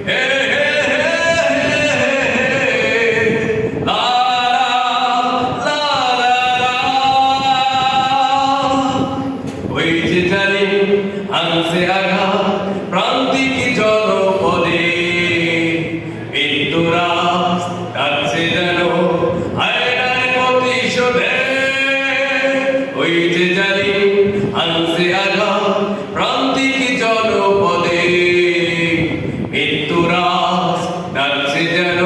হে হে হে লা লা লা লা। ওই যে জানি আনছে আঘাত প্রান্তিক জনপদে, মৃত্যুরাজ ডাকছে যেন আয়নার প্রতিশোধে। ওই যে জানি আনছে আঘাত প্রান্তিক জনপদে, মৃত্যুরাজ ডাকছে যেন